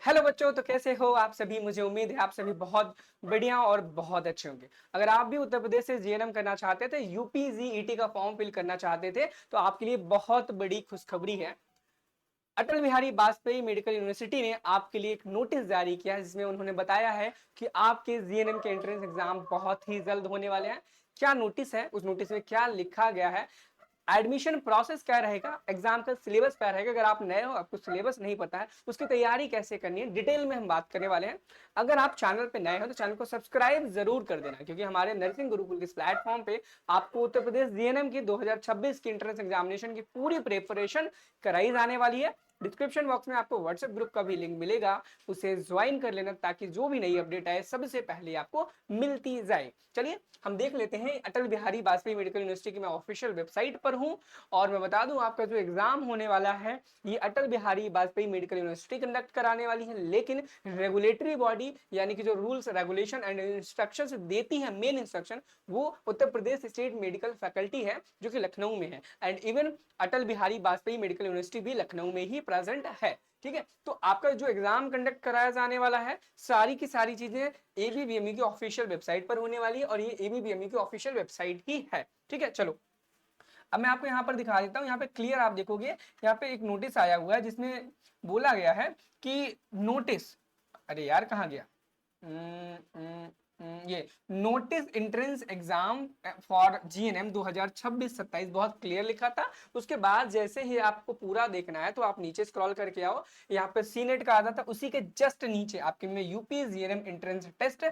Hello बच्चों, तो कैसे हो आप सभी। मुझे उम्मीद है आप सभी बहुत बढ़िया और बहुत अच्छे होंगे। अगर आप भी उत्तर प्रदेश से जीएनएम करना चाहते थे, यूपी जीईटी का फॉर्म फिल करना चाहते थे, तो आपके लिए बहुत बड़ी खुशखबरी है। अटल बिहारी वाजपेयी मेडिकल यूनिवर्सिटी ने आपके लिए एक नोटिस जारी किया है, जिसमें उन्होंने बताया है कि आपके जीएनएम के एंट्रेंस एग्जाम बहुत ही जल्द होने वाले हैं। क्या नोटिस है, उस नोटिस में क्या लिखा गया है, एडमिशन प्रोसेस क्या रहेगा, एग्जाम का सिलेबस क्या रहेगा, अगर आप नए हो आपको सिलेबस नहीं पता है उसकी तैयारी कैसे करनी है, डिटेल में हम बात करने वाले हैं। अगर आप चैनल पे नए हो तो चैनल को सब्सक्राइब जरूर कर देना, क्योंकि हमारे नर्सिंग गुरुकुल के प्लेटफॉर्म पे आपको उत्तर प्रदेश जीएनएम की 2026 की एंट्रेंस एग्जामिनेशन की पूरी प्रिपरेशन कराई जाने वाली है। डिस्क्रिप्शन बॉक्स में आपको व्हाट्सएप ग्रुप का भी लिंक मिलेगा, उसे ज्वाइन कर लेना ताकि जो भी नई अपडेट आए सबसे पहले आपको मिलती जाए। चलिए हम देख लेते हैं। अटल बिहारी वाजपेयी मेडिकल यूनिवर्सिटी की मैं ऑफिशियल वेबसाइट पर हूं और मैं बता दूं आपका जो एग्जाम होने वाला है ये Atal Bihari Vajpayee medical university conduct कराने वाली है, लेकिन रेगुलेटरी बॉडी यानी कि जो रूल्स रेगुलेशन एंड इंस्ट्रक्शंस देती है, मेन इंस्ट्रक्शन वो Uttar Pradesh state medical faculty है जो कि लखनऊ में है। And even Atal Bihari Vajpayee medical university भी लखनऊ में ही प्रेजेंट है। ठीक है, तो आपका जो एग्जाम कंडक्ट कराया जाने वाला है सारी की सारी चीजें एबीबीएमयू की ऑफिशियल वेबसाइट पर होने वाली है और ये एबीबीएमयू की ऑफिशियल वेबसाइट ही है। ठीक है, चलो अब मैं आपको यहाँ पर दिखा देता हूँ। यहाँ पे क्लियर आप देखोगे, यहाँ पे एक नोटिस आया हुआ है जिसमें बोला गया है कि नोटिस, अरे यार कहाँ गया, ये notice entrance exam for GNM 2026-27 बहुत क्लियर लिखा था। उसके बाद जैसे ही आपको पूरा देखना है तो आप नीचे स्क्रॉल करके आओ, यहाँ पे सीनेट का आता था, उसी के जस्ट नीचे आपके में UP GNM entrance test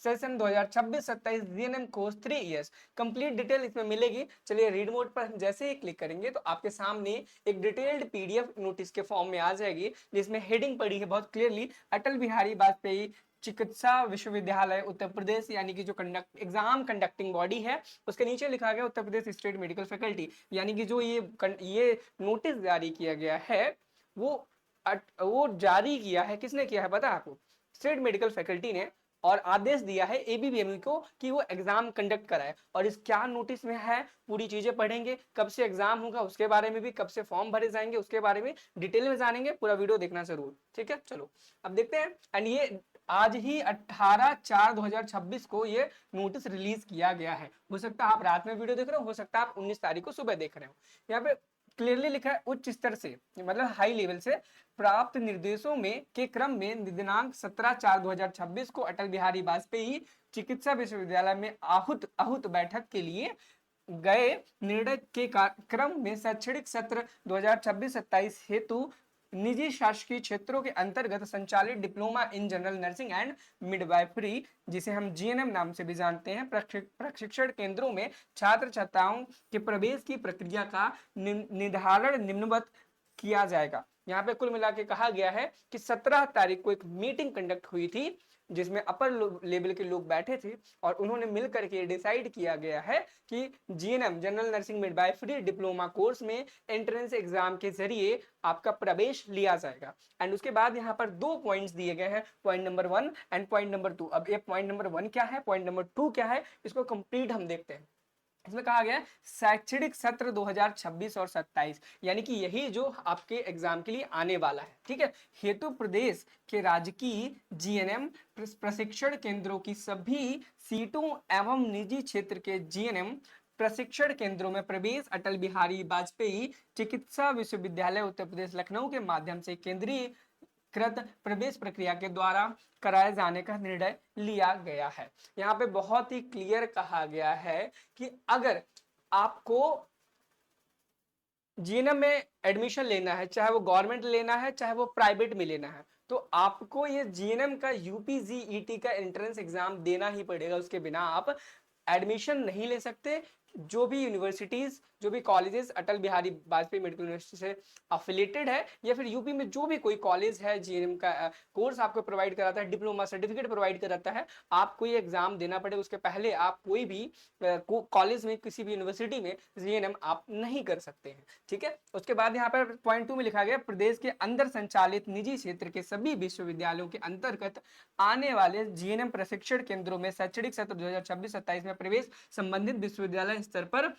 session 2026-27 GNM course 3 years complete detail इसमें मिलेगी। चलिए रीड मोड पर हम जैसे ही क्लिक करेंगे तो आपके सामने एक डिटेल्ड पीडीएफ नोटिस के फॉर्म में आ जाएगी, जिसमें हेडिंग पड़ी है बहुत क्लियरली, अटल बिहारी वाजपेयी चिकित्सा विश्वविद्यालय उत्तर प्रदेश, यानी कि जो एग्जाम कंडक्टिंग बॉडी है उसके नीचे लिखा गया Uttar Pradesh state medical faculty. यानी कि जो ये नोटिस जारी किया गया है वो वो जारी किया है, किसने किया है पता है आपको? स्टेट मेडिकल फैकल्टी ने, और आदेश दिया है एबीबीएमयू को कि वो एग्जाम कंडक्ट कराए। और इस क्या नोटिस में है पूरी चीजें पढ़ेंगे, कब से एग्जाम होगा उसके बारे में भी, कब से फॉर्म भरे जाएंगे उसके बारे में डिटेल में जानेंगे, पूरा वीडियो देखना जरूर। ठीक है, चलो अब देखते हैं। एंड ये आज ही 18/4/2026 को ये नोटिस रिलीज किया गया है। हो सकता है आप रात में वीडियो देख रहे हो सकता है आप 19 तारीख को सुबह देख रहे हो। यहाँ पे क्लियरली लिखा है उच्च स्तर से, मतलब हाई लेवल से प्राप्त निर्देशों में के क्रम में दिनांक 17/4/2026 को अटल बिहारी वाजपेयी चिकित्सा विश्वविद्यालय में आहूत बैठक के लिए गए निर्णय के क्रम में शैक्षणिक सत्र 2026-27 हेतु निजी शासकीय क्षेत्रों के अंतर्गत संचालित diploma in general nursing and midwifery, जिसे हम जीएनएम नाम से भी जानते हैं, प्रशिक्षण केंद्रों में छात्र छात्राओं के प्रवेश की प्रक्रिया का निर्धारण निम्नवत किया जाएगा। यहाँ पे कुल मिला के कहा गया है कि 17 तारीख को एक मीटिंग कंडक्ट हुई थी जिसमें अपर लेवल के लोग बैठे थे और उन्होंने मिलकर के डिसाइड किया गया है कि GNM general nursing midwifery diploma course में एंट्रेंस एग्जाम के जरिए आपका प्रवेश लिया जाएगा। एंड उसके बाद यहाँ पर 2 पॉइंट्स दिए गए हैं, point number 1 and point number 2। अब ये पॉइंट नंबर 1 क्या है, पॉइंट नंबर 2 क्या है, इसको कंप्लीट हम देखते हैं। इसमें कहा गया शैक्षणिक सत्र 2026 और 27, यानी कि यही जो आपके एग्जाम के लिए आने वाला है। ठीक है, हेतु प्रदेश के राजकीय जीएनएम प्रशिक्षण केंद्रों की सभी सीटों एवं निजी क्षेत्र के जीएनएम प्रशिक्षण केंद्रों में प्रवेश अटल बिहारी वाजपेयी चिकित्सा विश्वविद्यालय उत्तर प्रदेश लखनऊ के माध्यम से केंद्रीय कृत प्रवेश प्रक्रिया के द्वारा कराए जाने का निर्णय लिया गया है। यहाँ पे बहुत ही क्लियर कहा गया है कि अगर आपको जीएनएम में एडमिशन लेना है, चाहे वो गवर्नमेंट लेना है चाहे वो प्राइवेट में लेना है, तो आपको ये जीएनएम का यूपीजीईटी का एंट्रेंस एग्जाम देना ही पड़ेगा। उसके बिना आप एडमिशन नहीं ले सकते। जो भी यूनिवर्सिटीज, जो भी कॉलेजेस अटल बिहारी वाजपेयी मेडिकल यूनिवर्सिटी से अफिलेटेड है या फिर यूपी में जो भी कोई कॉलेज है जीएनएम का कोर्स आपको प्रोवाइड कराता है, डिप्लोमा सर्टिफिकेट प्रोवाइड कराता है, आपको ये एग्जाम देना पड़ेगा। उसके पहले आप कोई भी कॉलेज में किसी भी यूनिवर्सिटी में जीएनएम आप नहीं कर सकते हैं। ठीक है, उसके बाद यहाँ पर पॉइंट 2 में लिखा गया प्रदेश के अंदर संचालित निजी क्षेत्र के सभी विश्वविद्यालयों के अंतर्गत आने वाले जीएनएम प्रशिक्षण केंद्रों में शैक्षणिक सत्र 2026-27 में प्रवेश संबंधित विश्वविद्यालय स्तर पर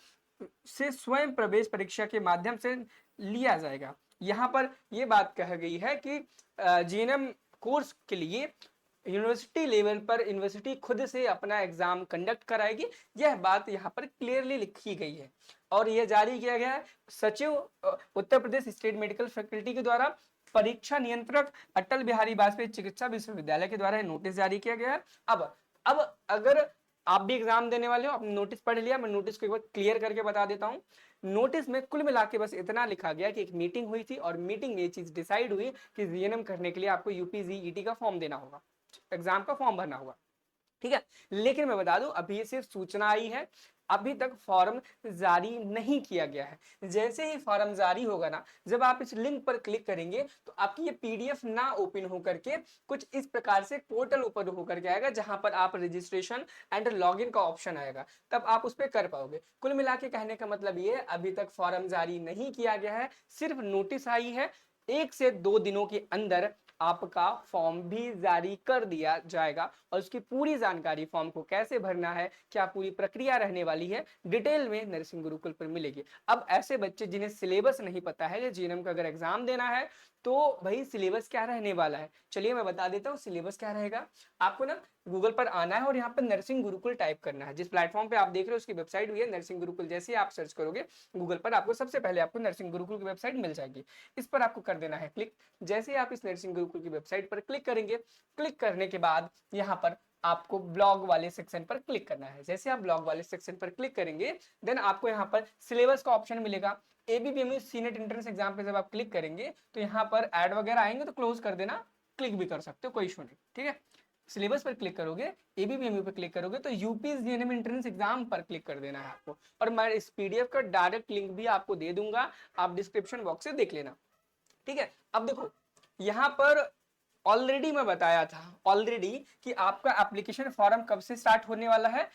से स्वयं प्रवेश परीक्षा के माध्यम से लिया जाएगा। यहाँ पर यह बात कह गई है कि जीएनएम कोर्स के लिए यूनिवर्सिटी लेवल पर यूनिवर्सिटी खुद से अपना एग्जाम कंडक्ट कराएगी। यह बात यहाँ पर क्लियरली लिखी गई है और यह जारी किया गया है सचिव Uttar Pradesh state medical faculty के द्वारा। परीक्षा नियंत्रक अटल बिहारी वाजपेयी चिकित्सा विश्वविद्यालय के द्वारा नोटिस जारी किया गया है। अब अगर आप भी एग्जाम देने वाले हो, आपने नोटिस पढ़ लिया, मैं नोटिस को एक बार क्लियर करके बता देता हूँ। नोटिस में कुल मिला के बस इतना लिखा गया कि एक मीटिंग हुई थी और मीटिंग में ये चीज डिसाइड हुई कि जीएनएम करने के लिए आपको यूपीजीईटी का फॉर्म देना होगा, एग्जाम का फॉर्म भरना होगा, ठीक है। लेकिन मैं बता दूं अभी ये सिर्फ सूचना आई है, अभी तक फॉर्म जारी नहीं किया गया है। जैसे ही फॉर्म जारी होगा ना, जब आप इस लिंक पर क्लिक करेंगे तो आपकी ये पीडीएफ ना ओपन हो करके कुछ इस प्रकार से पोर्टल ओपन होकर के आएगा जहां पर आप रजिस्ट्रेशन एंड लॉगिन का ऑप्शन आएगा, तब आप उस पर कर पाओगे। कुल मिला के कहने का मतलब ये अभी तक फॉर्म जारी नहीं किया गया है, सिर्फ नोटिस आई है। 1 से 2 दिनों के अंदर आपका फॉर्म भी जारी कर दिया जाएगा और उसकी पूरी जानकारी, फॉर्म को कैसे भरना है, क्या पूरी प्रक्रिया रहने वाली है, डिटेल में नरसिंह गुरुकुल पर मिलेगी। अब ऐसे बच्चे जिन्हें सिलेबस नहीं पता है, जीएनएम का अगर एग्जाम देना है तो भाई सिलेबस क्या रहने वाला है, चलिए मैं बता देता हूँ सिलेबस क्या रहेगा। आपको ना गूगल पर आना है और यहाँ पर नरसिंह गुरुकुल टाइप करना है। जिस प्लेटफॉर्म पे आप देख रहे हो उसकी वेबसाइट हुई है नरसिंह गुरुकुल। जैसे ही आप सर्च करोगे गूगल पर, आपको सबसे पहले आपको नरसिंह गुरुकुल की वेबसाइट मिल जाएगी, इस पर आपको कर देना है क्लिक। जैसे ही आप इस नरसिंह गुरुकुल की वेबसाइट पर क्लिक करेंगे, क्लिक करने के बाद यहाँ पर आपको ब्लॉग वाले सेक्शन पर क्लिक करना है। जैसे आप ब्लॉग वाले सेक्शन पर क्लिक करेंगे देन आपको यहाँ पर सिलेबस का ऑप्शन मिलेगा। एबीपीएमयू सीनेट एंट्रेंस एग्जाम पे जब आप क्लिक करेंगे तो यहाँ पर ऐड वगैरह आएंगे तो क्लोज कर देना, क्लिक भी कर सकते हो, कोई इशू नहीं, ठीक है। सिलेबस पर क्लिक करोगे, एबीपीएमयू पर क्लिक करोगे तो यूपी जीएनएम एंट्रेंस एग्जाम पर क्लिक कर देना है आपको। और मैं इस पीडीएफ का डायरेक्ट लिंक भी आपको दे दूंगा, आप डिस्क्रिप्शन बॉक्स से देख लेना, ठीक है। अब देखो यहाँ पर ऑलरेडी मैं बताया था ऑलरेडी कि आपका एप्लीकेशन फॉर्म कब से स्टार्ट होने वाला है,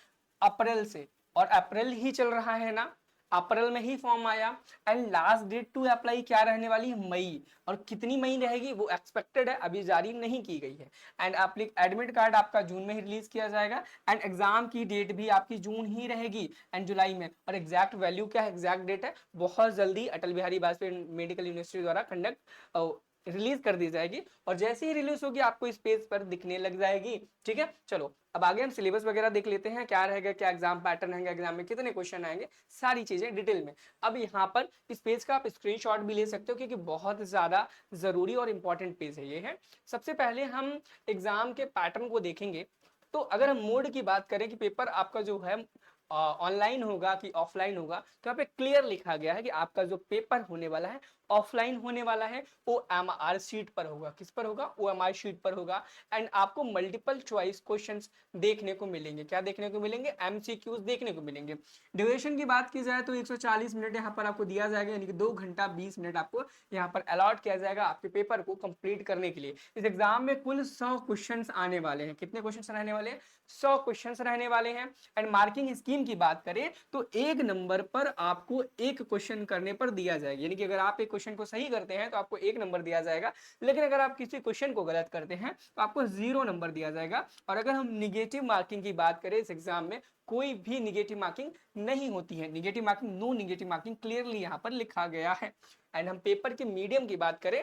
अप्रैल से, और अप्रैल ही चल रहा है ना, अप्रैल में ही फॉर्म आया। And last date to apply क्या रहने वाली है, मई, और कितनी मई रहेगी वो एक्सपेक्टेड है, अभी जारी नहीं की गई है। एंड एडमिट कार्ड आपका जून में ही रिलीज किया जाएगा एंड एग्जाम की डेट भी आपकी जून ही रहेगी एंड जुलाई में। और एग्जैक्ट वैल्यू क्या है, एग्जैक्ट डेट है, बहुत जल्दी अटल बिहारी वाजपेयी मेडिकल यूनिवर्सिटी द्वारा कंडक्ट रिलीज कर दी जाएगी और जैसे ही रिलीज होगी आपको इस पेज पर दिखने लग जाएगी, ठीक है। चलो अब आगे हम सिलेबस वगैरह देख लेते हैं, क्या रहेगा, क्या एग्जाम पैटर्न रहेगा, एग्जाम में कितने क्वेश्चन आएंगे, सारी चीजें डिटेल में। अब यहाँ पर इस पेज का आप स्क्रीनशॉट भी ले सकते हो क्योंकि बहुत ज्यादा जरूरी और इंपॉर्टेंट पेज है ये है। सबसे पहले हम एग्जाम के पैटर्न को देखेंगे। तो अगर हम मोड की बात करें कि पेपर आपका जो है ऑनलाइन होगा कि ऑफलाइन होगा, तो यहाँ पे क्लियर लिखा गया है कि आपका जो पेपर होने वाला है ऑफलाइन होने वाला है, ओएमआर शीट पर होगा। किस पर होगा, ओएमआर शीट पर होगा। एंड आपको मल्टीपल चॉइस क्वेश्चंस देखने को मिलेंगे, क्या देखने को मिलेंगे, एमसीक्यूज देखने को मिलेंगे। ड्यूरेशन की बात की जाए तो 140 मिनट यहाँ पर आपको दिया जाएगा, यानी कि 2 घंटा 20 मिनट आपको यहाँ पर अलॉट किया जाएगा आपके पेपर को कंप्लीट करने के लिए। इस एग्जाम में कुल 100 क्वेश्चन आने वाले हैं। कितने क्वेश्चन रहने वाले हैं, 100 क्वेश्चन रहने वाले हैं। एंड मार्किंग स्कीम की बात करें तो 1 नंबर पर आपको 1 क्वेश्चन करने पर दिया जाएगा, यानी कि अगर आप एक क्वेश्चन को सही करते हैं तो आपको 1 नंबर दिया जाएगा, लेकिन अगर आप किसी क्वेश्चन को गलत करते हैं तो आपको 0 नंबर दिया जाएगा। और अगर हम निगेटिव मार्किंग की बात करें इस एग्जाम में कोई भी निगेटिव मार्किंग नहीं होती है, negative marking, no negative marking clearly यहाँ पर लिखा गया है। एंड हम पेपर के मीडियम की बात करें,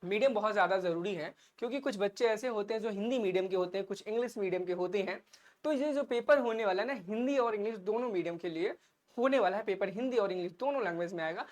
मीडियम बहुत ज्यादा जरूरी है क्योंकि कुछ बच्चे ऐसे होते हैं जो हिंदी मीडियम के होते हैं, कुछ इंग्लिश मीडियम के होते हैं। तो ये जो पेपर होने वाला है ना, हिंदी और इंग्लिश दोनों मीडियम के लिए होने वाला है, पेपर हिंदी और इंग्लिश दोनों लैंग्वेज में आएगा,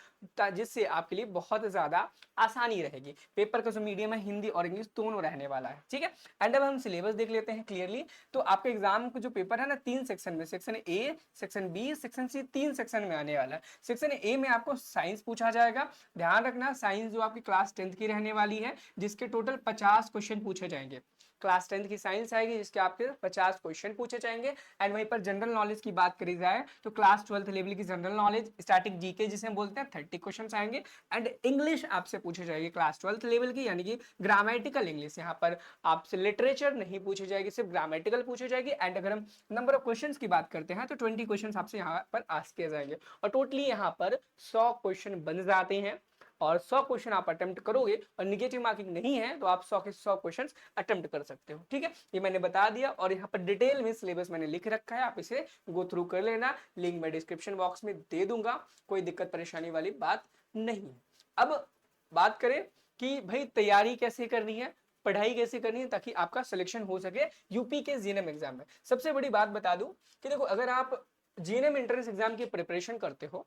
जिससे आपके लिए बहुत ज्यादा आसानी रहेगी। पेपर का जो मीडियम है हिंदी और इंग्लिश दोनों रहने वाला है, ठीक है। एंड अब हम सिलेबस देख लेते हैं क्लियरली। तो आपके एग्जाम का जो पेपर है ना 3 सेक्शन में, section A, section B, section C, 3 section में आने वाला है। सेक्शन ए में आपको साइंस पूछा जाएगा, ध्यान रखना साइंस जो आपकी क्लास 10th की रहने वाली है, जिसके टोटल 50 क्वेश्चन पूछे जाएंगे। क्लास 10th की साइंस आएगी जिसके आपके 50 क्वेश्चन पूछे जाएंगे। एंड वहीं पर जनरल नॉलेज की बात करी जाए तो क्लास 12th लेवल की जनरल नॉलेज, स्टैटिक जीके जिसे बोलते हैं, 30 क्वेश्चन आएंगे। एंड इंग्लिश आपसे पूछी जाएगी क्लास 12th लेवल की, यानी कि ग्रामेटिकल इंग्लिश। यहाँ पर आपसे लिटरेचर नहीं पूछी जाएगी, सिर्फ ग्रामेटिकल पूछी जाएगी। एंड अगर हम नंबर ऑफ क्वेश्चन की बात करते हैं तो 20 क्वेश्चन आपसे यहाँ पर आस्क किए जाएंगे और टोटली यहाँ पर 100 क्वेश्चन बन जाते हैं। और 100 क्वेश्चन आप अटेम्प्ट करोगे और निगेटिव मार्किंग नहीं है तो आप 100 के 100 क्वेश्चन अटेम्प्ट कर सकते हो, ठीक है। ये मैंने बता दिया और यहाँ पर डिटेल में सिलेबस मैंने लिख रखा है, आप इसे गो थ्रू कर लेना, लिंक मैं डिस्क्रिप्शन बॉक्स में दे दूंगा, कोई दिक्कत परेशानी वाली बात नहीं है। अब बात करें कि भाई तैयारी कैसे करनी है, पढ़ाई कैसे करनी है ताकि आपका सिलेक्शन हो सके यूपी के जीएनएम एग्जाम में। सबसे बड़ी बात बता दूं कि देखो, अगर आप जीएनएम एंट्रेंस एग्जाम की प्रिपरेशन करते हो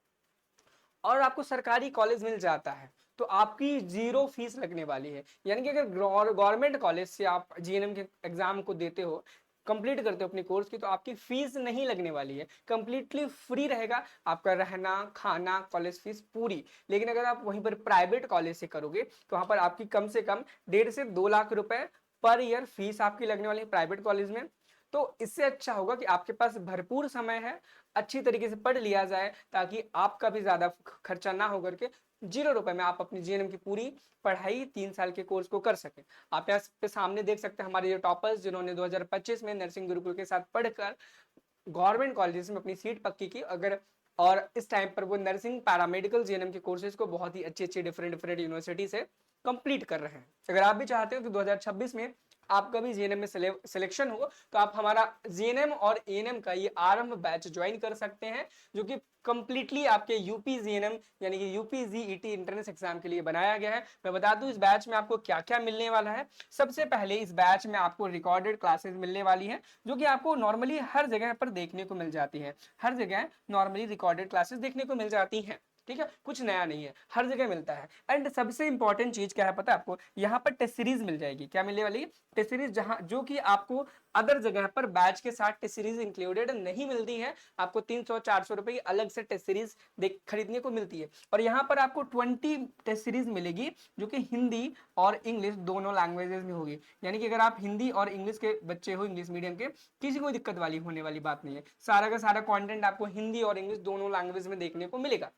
और आपको सरकारी कॉलेज मिल जाता है तो आपकी जीरो फीस लगने वाली है। यानी कि अगर गवर्नमेंट कॉलेज से आप जीएनएम के एग्जाम को देते हो, कंप्लीट करते हो अपने कोर्स की, तो आपकी फीस नहीं लगने वाली है, कंप्लीटली फ्री रहेगा आपका रहना खाना कॉलेज फीस पूरी। लेकिन अगर आप वहीं पर प्राइवेट कॉलेज से करोगे तो वहां पर आपकी कम से कम 1.5 से 2 लाख रुपए पर ईयर फीस आपकी लगने वाली है प्राइवेट कॉलेज में। तो इससे अच्छा होगा कि आपके पास भरपूर समय है, अच्छी तरीके से पढ़ लिया जाए ताकि आपका भी ज्यादा खर्चा ना हो करके 0 रुपए में आप अपनी जीएनएम की पूरी पढ़ाई 3 साल के कोर्स को कर सके। आप यहाँ पे सामने देख सकते हैं हमारे जो टॉपर्स जिन्होंने 2025 में नर्सिंग गुरुकुल के साथ पढ़कर गवर्नमेंट कॉलेजेस में अपनी सीट पक्की की, अगर और इस टाइम पर वो नर्सिंग पैरामेडिकल जीएनएम के कोर्सेज को बहुत ही अच्छी अच्छी डिफरेंट यूनिवर्सिटी से कंप्लीट कर रहे हैं। अगर आप भी चाहते हो कि 2026 में आपका भी जीएनएम में सिलेक्शन हो तो आप हमारा जीएनएम और एएनएम का ये आरंभ बैच ज्वाइन कर सकते हैं, जो कि कंप्लीटली आपके यूपी जीएनएम यानी कि यूपी जीईटी एंट्रेंस एग्जाम के लिए बनाया गया है। मैं बता दूं इस बैच में आपको क्या क्या मिलने वाला है। सबसे पहले इस बैच में आपको रिकॉर्डेड क्लासेस मिलने वाली हैं, जो कि आपको नॉर्मली हर जगह पर देखने को मिल जाती है। हर जगह नॉर्मली रिकॉर्डेड क्लासेस देखने को मिल जाती हैं, ठीक है, कुछ नया नहीं है, हर जगह मिलता है। एंड सबसे इंपॉर्टेंट चीज क्या है पता है आपको, यहाँ पर टेस्ट सीरीज मिल जाएगी। क्या मिलने वाली है? टेस्ट सीरीज, जहां जो कि आपको अदर जगह पर बैच के साथ टेस्ट सीरीज इंक्लूडेड नहीं मिलती है। आपको 300-400 रुपए की अलग से टेस्ट सीरीज खरीदने को मिलती है। और यहाँ पर आपको 20 टेस्ट सीरीज मिलेगी जो कि हिंदी और इंग्लिश दोनों लैंग्वेजेस में होगी। यानी कि अगर आप हिंदी और इंग्लिश के बच्चे हो, इंग्लिश मीडियम के, किसी को दिक्कत वाली होने वाली बात नहीं है। सारा का सारा कंटेंट आपको हिंदी और इंग्लिश दोनों लैंग्वेज में देखने को मिलेगा।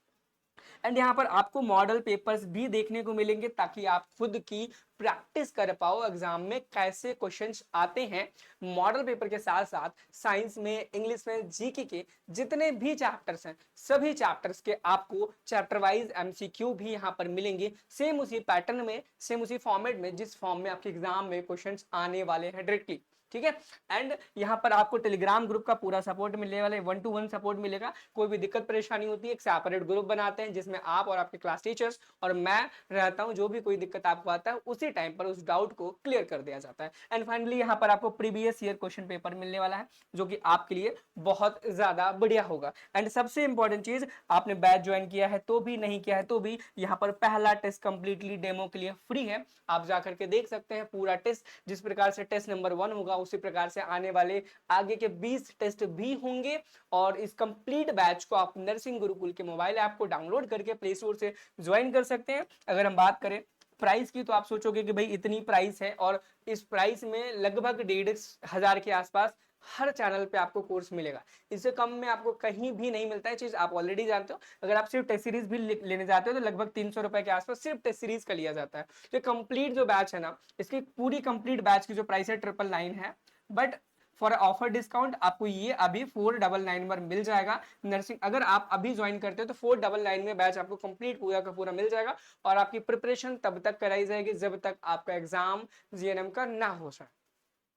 एंड यहाँ पर आपको मॉडल पेपर्स भी देखने को मिलेंगे ताकि आप खुद की प्रैक्टिस कर पाओ एग्जाम में कैसे क्वेश्चंस आते हैं। मॉडल पेपर के साथ साथ साइंस में, इंग्लिश में, जीके के जितने भी चैप्टर्स हैं सभी चैप्टर्स के आपको चैप्टर वाइज एमसीक्यू भी यहाँ पर मिलेंगे, सेम उसी पैटर्न में, सेम उसी फॉर्मेट में जिस फॉर्म में आपके एग्जाम में क्वेश्चंस आने वाले हैं डायरेक्टली, ठीक है। एंड यहाँ पर आपको टेलीग्राम ग्रुप का पूरा सपोर्ट मिलने वाला है, 1-to-1 सपोर्ट मिलेगा। कोई भी दिक्कत परेशानी होती है एक सेपरेट ग्रुप बनाते हैं जिसमें आप और आपके क्लास टीचर्स और मैं रहता हूँ। जो भी कोई दिक्कत आपको आता है उसी टाइम पर उस डाउट को क्लियर कर दिया जाता है। एंड फाइनली यहाँ पर आपको प्रीवियस ईयर क्वेश्चन पेपर मिलने वाला है जो कि आपके लिए बहुत ज्यादा बढ़िया होगा। एंड सबसे इंपॉर्टेंट चीज, आपने बैच ज्वाइन किया है तो भी, नहीं किया है तो भी, यहाँ पर पहला टेस्ट कंप्लीटली डेमो के लिए फ्री है। आप जाकर के देख सकते हैं पूरा टेस्ट। जिस प्रकार से टेस्ट नंबर 1 होगा उसी प्रकार से आने वाले आगे के 20 टेस्ट भी होंगे। और इस कंप्लीट बैच को आप नर्सिंग गुरुकुल के मोबाइल ऐप को डाउनलोड करके प्ले स्टोर से ज्वाइन कर सकते हैं। अगर हम बात करें प्राइस की तो आप सोचोगे कि भाई इतनी प्राइस है, और इस प्राइस में लगभग 1,500 के आसपास हर चैनल पे आपको कोर्स मिलेगा। इससे कम में आपको कहीं भी नहीं मिलता है, चीज आप ऑलरेडी जानते हो। अगर आप सिर्फ टेस्ट सीरीज भी लेने जाते हो तो लगभग 300 रुपए के आसपास सिर्फ टेस्ट सीरीज का लिया जाता है। तो कंप्लीट जो बैच है ना, इसकी पूरी कंप्लीट बैच की जो प्राइस है 999 है, बट फॉर ऑफर डिस्काउंट आपको ये अभी 499 पर मिल जाएगा। नर्सिंग अगर आप अभी ज्वाइन करते हो तो 499 में बैच आपको कंप्लीट पूरा का पूरा मिल जाएगा। और आपकी प्रिपरेशन तब तक कराई जाएगी जब तक आपका एग्जाम जीएनएम का ना हो जाए।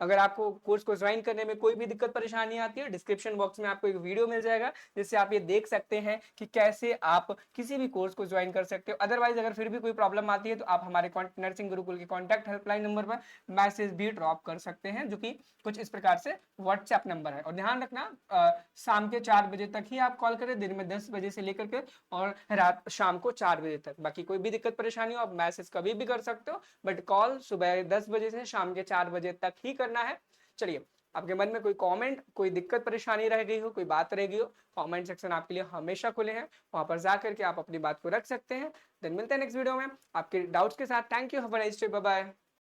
अगर आपको कोर्स को ज्वाइन करने में कोई भी दिक्कत परेशानी आती है, डिस्क्रिप्शन बॉक्स में आपको एक वीडियो मिल जाएगा जिससे आप ये देख सकते हैं कि कैसे आप किसी भी कोर्स को ज्वाइन कर सकते हो। अदरवाइज अगर फिर भी कोई प्रॉब्लम आती है तो आप हमारे नर्सिंग गुरुकुल के कॉन्टैक्ट हेल्पलाइन नंबर पर मैसेज भी ड्रॉप कर सकते हैं, जो कि कुछ इस प्रकार से व्हाट्सएप नंबर है। और ध्यान रखना, शाम के 4 बजे तक ही आप कॉल करें, दिन में 10 बजे से लेकर के और रात शाम को 4 बजे तक। बाकी कोई भी दिक्कत परेशानी हो आप मैसेज कभी भी कर सकते हो, बट कॉल सुबह 10 बजे से शाम के 4 बजे तक ही करना है। चलिए, आपके मन में कोई कमेंट, कोई दिक्कत परेशानी रह गई हो, कोई बात रह गई हो, कमेंट सेक्शन आपके लिए हमेशा खुले हैं, वहां पर जाकर के आप अपनी बात को रख सकते हैं। देन मिलते हैं नेक्स्ट वीडियो में आपके डाउट्स के साथ। Thank you, have a nice day, bye bye.